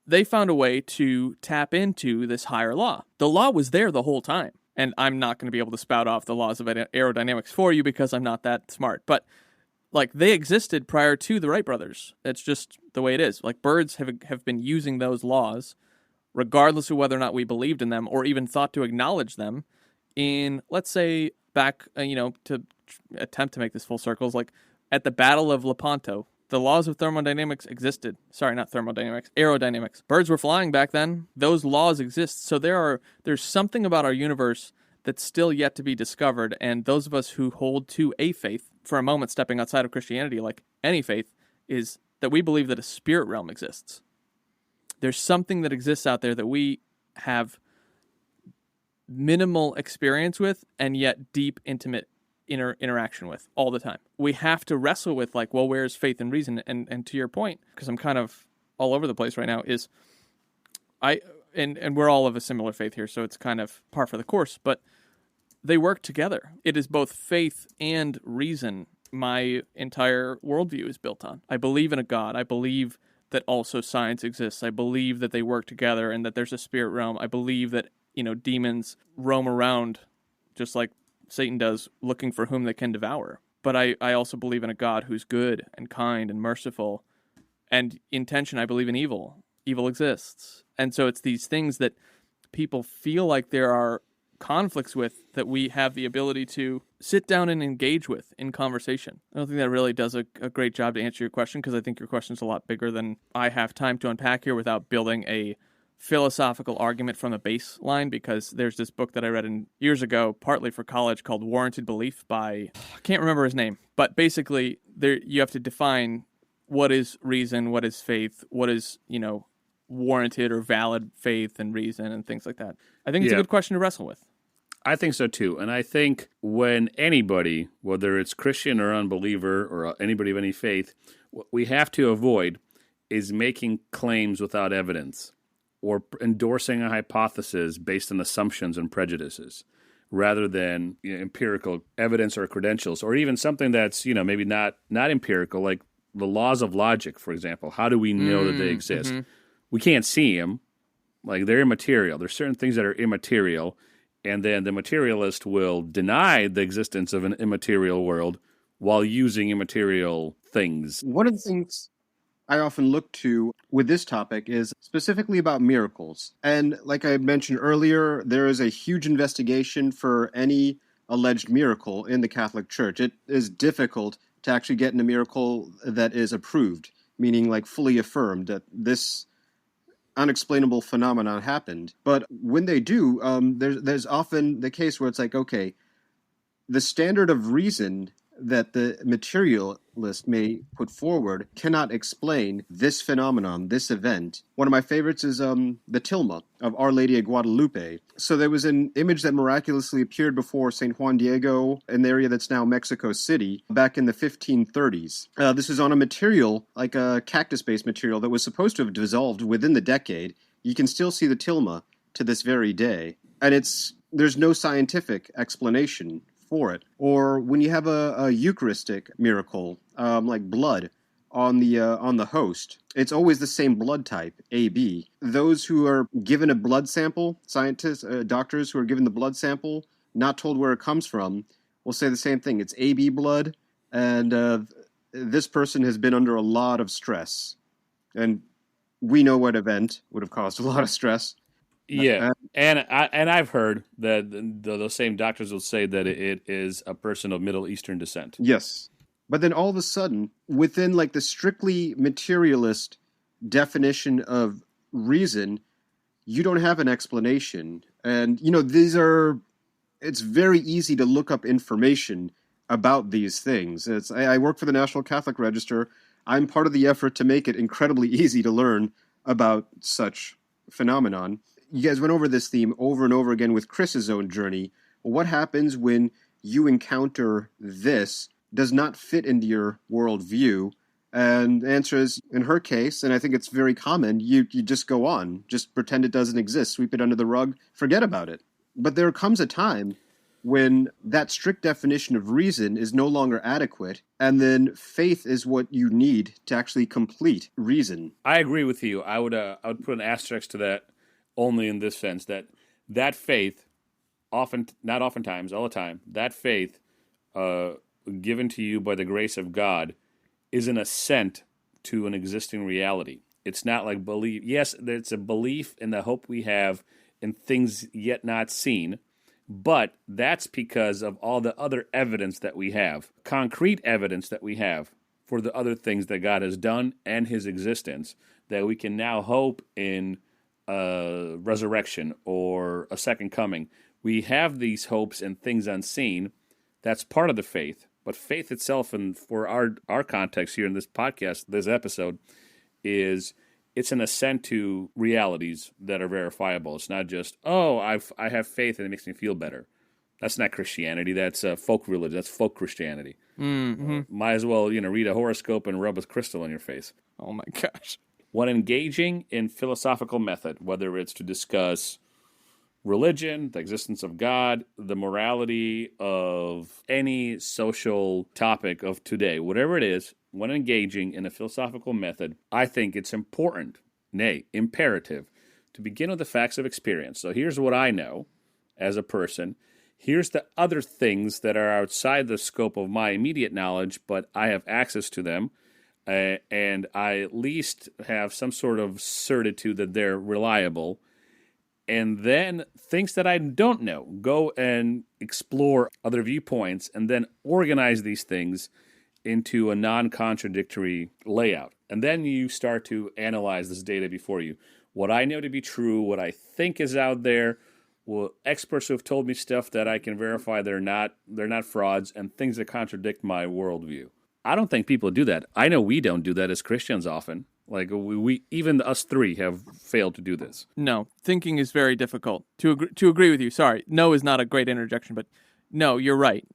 they found a way to tap into this higher law. The law was there the whole time. And I'm not going to be able to spout off the laws of aerodynamics for you because I'm not that smart. But like, they existed prior to the Wright brothers. It's just the way it is. Like, birds have been using those laws, regardless of whether or not we believed in them or even thought to acknowledge them. In, let's say, back, to attempt to make this full circle, is like at the Battle of Lepanto, the laws of thermodynamics existed. Sorry, not thermodynamics, aerodynamics. Birds were flying back then. Those laws exist. So there's something about our universe that's still yet to be discovered. And those of us who hold to a faith, for a moment stepping outside of Christianity, like any faith, is that we believe that a spirit realm exists. There's something that exists out there that we have minimal experience with and yet deep, intimate interaction with all the time. We have to wrestle with like, well, where's faith and reason? And to your point, because I'm kind of all over the place right now, is and we're all of a similar faith here, so it's kind of par for the course, but they work together. It is both faith and reason my entire worldview is built on. I believe in a God. I believe that also science exists. I believe that they work together and that there's a spirit realm. I believe that, demons roam around just like Satan does, looking for whom they can devour. But I also believe in a God who's good and kind and merciful. And in tension, I believe in evil. Evil exists. And so it's these things that people feel like there are conflicts with that we have the ability to sit down and engage with in conversation. I don't think that really does a great job to answer your question, because I think your question's a lot bigger than I have time to unpack here without building a philosophical argument from the baseline, because there's this book that I read years ago, partly for college, called Warranted Belief by, I can't remember his name, but basically you have to define what is reason, what is faith, what is, warranted or valid faith and reason and things like that. I think it's a good question to wrestle with. I think so too. And I think when anybody, whether it's Christian or unbeliever or anybody of any faith, what we have to avoid is making claims without evidence or endorsing a hypothesis based on assumptions and prejudices rather than empirical evidence or credentials, or even something that's, maybe not empirical, like the laws of logic, for example. How do we know that they exist? Mm-hmm. We can't see them. Like, they're immaterial. There's certain things that are immaterial, and then the materialist will deny the existence of an immaterial world while using immaterial things. One of the things I often look to with this topic is specifically about miracles. And like I mentioned earlier, there is a huge investigation for any alleged miracle in the Catholic Church. It is difficult to actually get in a miracle that is approved, meaning like fully affirmed that this unexplainable phenomenon happened. But when they do, there's often the case where it's like, okay, the standard of reason that the materialist may put forward cannot explain this phenomenon, this event. One of my favorites is the tilma of Our Lady of Guadalupe. So there was an image that miraculously appeared before St. Juan Diego, an area that's now Mexico City, back in the 1530s. This is on a material, like a cactus-based material, that was supposed to have dissolved within the decade. You can still see the tilma to this very day. And there's no scientific explanation for it. Or when you have a Eucharistic miracle, like blood on the host, it's always the same blood type, AB. Those who are given a blood sample, scientists, doctors who are given the blood sample, not told where it comes from, will say the same thing. It's AB blood, and this person has been under a lot of stress. And we know what event would have caused a lot of stress. Yeah, and I've heard that those same doctors will say that it is a person of Middle Eastern descent. Yes. But then all of a sudden, within like the strictly materialist definition of reason, you don't have an explanation. And, it's very easy to look up information about these things. I work for the National Catholic Register. I'm part of the effort to make it incredibly easy to learn about such phenomenon. You guys went over this theme over and over again with Chris's own journey. What happens when you encounter this does not fit into your worldview? And the answer is, in her case, and I think it's very common, you just go on. Just pretend it doesn't exist. Sweep it under the rug. Forget about it. But there comes a time when that strict definition of reason is no longer adequate, and then faith is what you need to actually complete reason. I agree with you. I would put an asterisk to that only in this sense, that faith, not oftentimes, all the time, that faith given to you by the grace of God is an assent to an existing reality. It's not like belief. Yes, it's a belief in the hope we have in things yet not seen, but that's because of all the other evidence that we have, concrete evidence that we have for the other things that God has done and his existence, that we can now hope in resurrection or a second coming. We have these hopes and things unseen. That's part of the faith. But faith itself, and for our context here in this podcast, this episode, it's an assent to realities that are verifiable. It's not just, I have faith and it makes me feel better. That's not Christianity. That's folk religion. That's folk Christianity. Mm-hmm. Might as well, read a horoscope and rub a crystal on your face. Oh my gosh. When engaging in philosophical method, whether it's to discuss religion, the existence of God, the morality of any social topic of today, whatever it is, when engaging in a philosophical method, I think it's important, nay, imperative, to begin with the facts of experience. So here's what I know as a person. Here's the other things that are outside the scope of my immediate knowledge, but I have access to them, and I at least have some sort of certitude that they're reliable. And then things that I don't know, go and explore other viewpoints, and then organize these things into a non-contradictory layout. And then you start to analyze this data before you. What I know to be true, what I think is out there, well, experts who have told me stuff that I can verify they're not frauds, and things that contradict my worldview. I don't think people do that. I know we don't do that as Christians often. Like, we even us three have failed to do this. No, thinking is very difficult. To agree with you, sorry, no is not a great interjection, but no, you're right.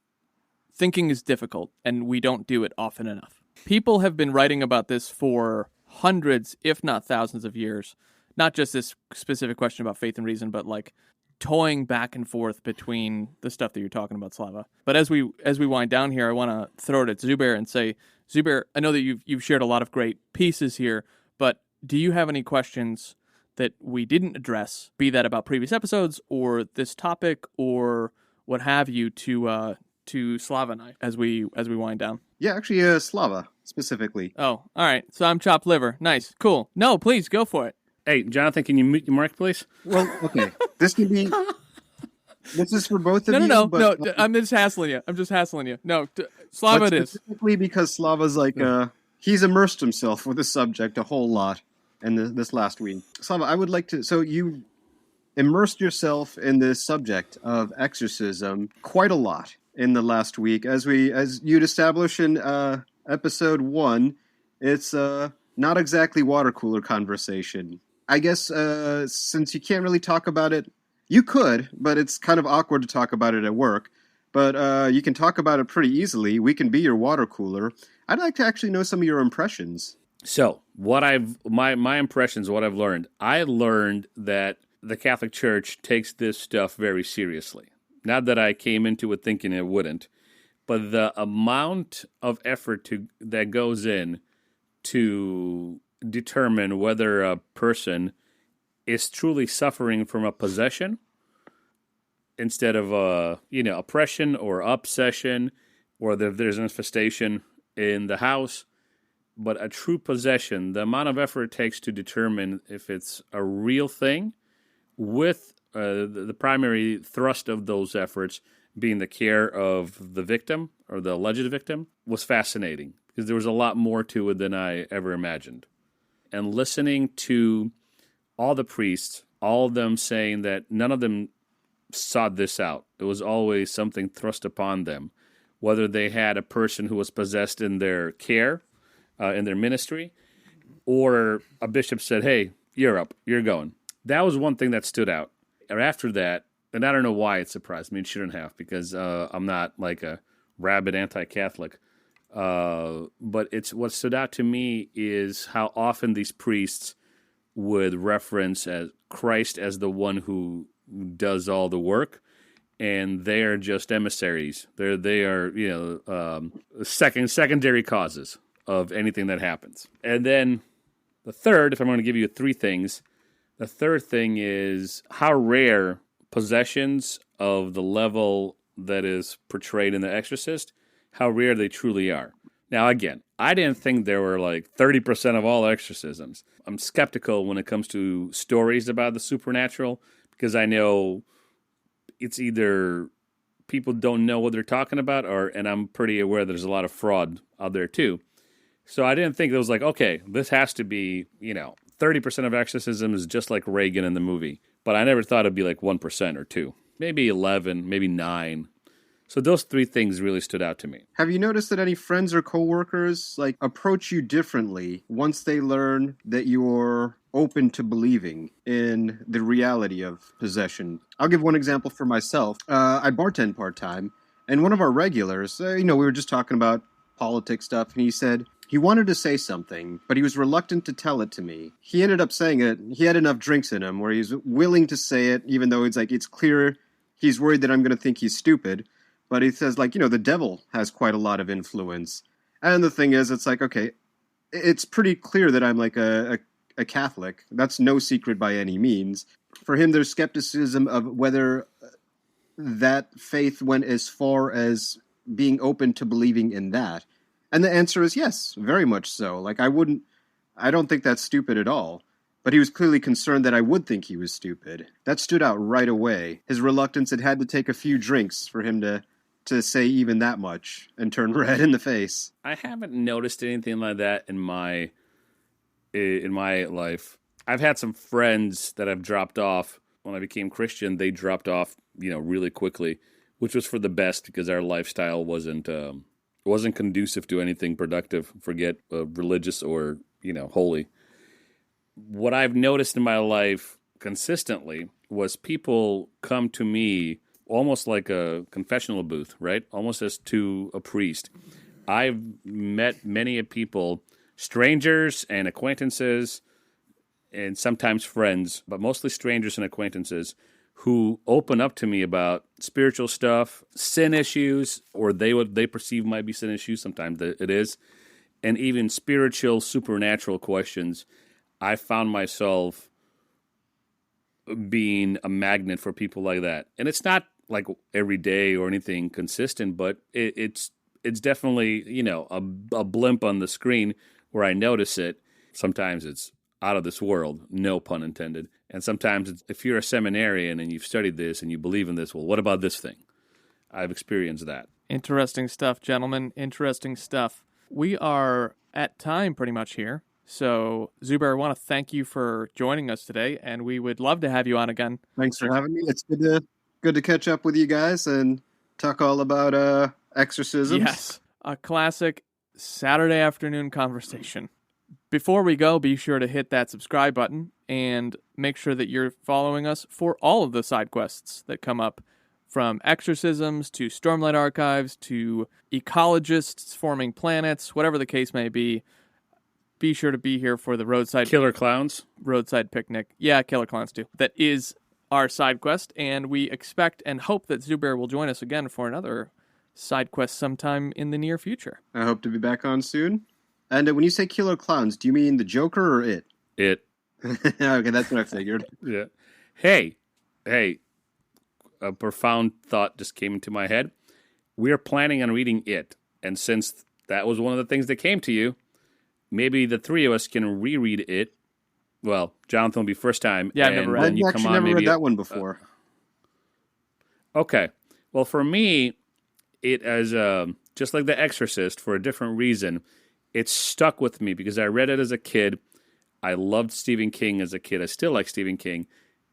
Thinking is difficult, and we don't do it often enough. People have been writing about this for hundreds, if not thousands of years. Not just this specific question about faith and reason, but like toying back and forth between the stuff that you're talking about, Slava. But as we wind down here, I want to throw it at Zubair and say, Zubair, I know that you've shared a lot of great pieces here, but do you have any questions that we didn't address, be that about previous episodes or this topic or what have you, to Slava and I as we wind down? Yeah, actually, Slava specifically. Oh, all right. So I'm chopped liver. Nice, cool. No, please go for it. Hey, Jonathan, can you mute your mic, please? Well, okay. This is for both of you. No. But, I'm just hassling you. No, Slava it is. Specifically because Slava's like, he's immersed himself with the subject a whole lot in this last week. Slava, I would like to, so you immersed yourself in this subject of exorcism quite a lot in the last week. As you'd established in episode 1, it's not exactly water cooler conversation. I guess since you can't really talk about it, you could, but it's kind of awkward to talk about it at work. But you can talk about it pretty easily. We can be your water cooler. I'd like to actually know some of your impressions. So, my impressions, what I've learned. I learned that the Catholic Church takes this stuff very seriously. Not that I came into it thinking it wouldn't, but the amount of effort that goes in to determine whether a person is truly suffering from a possession instead of oppression or obsession, or if there's an infestation in the house, but a true possession, the amount of effort it takes to determine if it's a real thing, with the primary thrust of those efforts being the care of the victim or the alleged victim, was fascinating because there was a lot more to it than I ever imagined. And listening to all the priests, all of them saying that none of them sought this out. It was always something thrust upon them, whether they had a person who was possessed in their care, in their ministry, or a bishop said, hey, you're up, you're going. That was one thing that stood out. And after that, and I don't know why it surprised me, it shouldn't have, because I'm not like a rabid anti-Catholic, but it's what stood out to me is how often these priests would reference as Christ as the one who does all the work, and they are just emissaries. They are secondary causes of anything that happens. And then the third, if I'm going to give you three things, the third thing is how rare possessions of the level that is portrayed in The Exorcist, how rare they truly are. Now, again, I didn't think there were like 30% of all exorcisms. I'm skeptical when it comes to stories about the supernatural because I know it's either people don't know what they're talking about, and I'm pretty aware there's a lot of fraud out there too. So I didn't think it was like, okay, this has to be, 30% of exorcism is just like Reagan in the movie. But I never thought it'd be like 1% or 2%. Maybe 11, maybe 9. So those three things really stood out to me. Have you noticed that any friends or coworkers approach you differently once they learn that you're open to believing in the reality of possession? I'll give one example for myself. I bartend part-time, and one of our regulars, we were just talking about politics stuff, and he said he wanted to say something, but he was reluctant to tell it to me. He ended up saying it. He had enough drinks in him where he's willing to say it, even though it's clear he's worried that I'm going to think he's stupid. But he says, the devil has quite a lot of influence. And the thing is, it's okay, it's pretty clear that I'm a Catholic. That's no secret by any means. For him, there's skepticism of whether that faith went as far as being open to believing in that. And the answer is yes, very much so. I don't think that's stupid at all. But he was clearly concerned that I would think he was stupid. That stood out right away. His reluctance had to take a few drinks for him to say even that much and turn red in the face. I haven't noticed anything like that in my life. I've had some friends that have dropped off. When I became Christian, they dropped off, really quickly, which was for the best because our lifestyle wasn't conducive to anything productive, forget religious or, holy. What I've noticed in my life consistently was people come to me almost like a confessional booth, right? Almost as to a priest. I've met many people, strangers and acquaintances, and sometimes friends, but mostly strangers and acquaintances, who open up to me about spiritual stuff, sin issues, or they perceive might be sin issues, sometimes it is, and even spiritual, supernatural questions. I found myself being a magnet for people like that. And it's not like every day or anything consistent, but it's definitely, a blimp on the screen where I notice it. Sometimes it's out of this world, no pun intended. And sometimes it's, if you're a seminarian and you've studied this and you believe in this, well, what about this thing? I've experienced that. Interesting stuff, gentlemen. Interesting stuff. We are at time pretty much here. So, Zubair, I want to thank you for joining us today, and we would love to have you on again. Thanks for having me. It's good to catch up with you guys and talk all about exorcisms. Yes, a classic Saturday afternoon conversation. Before we go, be sure to hit that subscribe button and make sure that you're following us for all of the side quests that come up, from exorcisms to Stormlight Archives to ecologists forming planets, whatever the case may be. Be sure to be here for the roadside picnic. Yeah, killer clowns too. That is our side quest, and we expect and hope that Zubair will join us again for another side quest sometime in the near future. I hope to be back on soon. And when you say killer clowns, do you mean the Joker or it? It. Okay, that's what I figured. Yeah. Hey, a profound thought just came into my head. We are planning on reading it, and since that was one of the things that came to you, maybe the three of us can reread it. Well, Jonathan will be first time. Yeah, I've never read it. I've actually never read that one before. Okay. Well, for me, it as just like The Exorcist for a different reason. It stuck with me because I read it as a kid. I loved Stephen King as a kid. I still like Stephen King,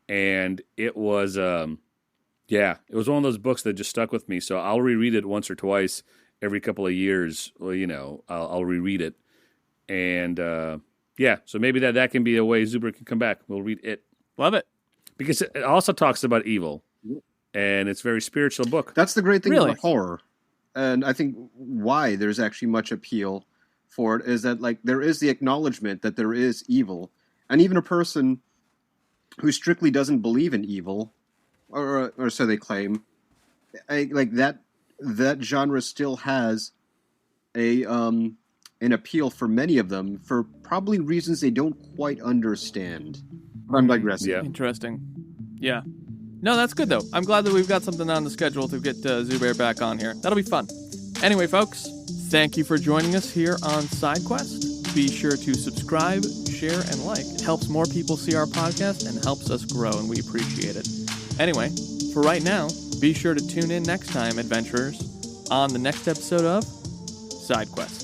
and it was it was one of those books that just stuck with me. So I'll reread it once or twice every couple of years. Well, I'll reread it, and so maybe that can be a way Zubair can come back. We'll read it. Love it. Because it also talks about evil, and it's a very spiritual book. That's the great thing Really? about horror. And I think why there's actually much appeal for it is that, like, there is the acknowledgement that there is evil. And even a person who strictly doesn't believe in evil, or so they claim, like that genre still has an appeal for many of them for probably reasons they don't quite understand. I'm digressing. Yeah. Interesting. Yeah. No, that's good, though. I'm glad that we've got something on the schedule to get Zubair back on here. That'll be fun. Anyway, folks, thank you for joining us here on SideQuest. Be sure to subscribe, share, and like. It helps more people see our podcast and helps us grow, and we appreciate it. Anyway, for right now, be sure to tune in next time, adventurers, on the next episode of SideQuest.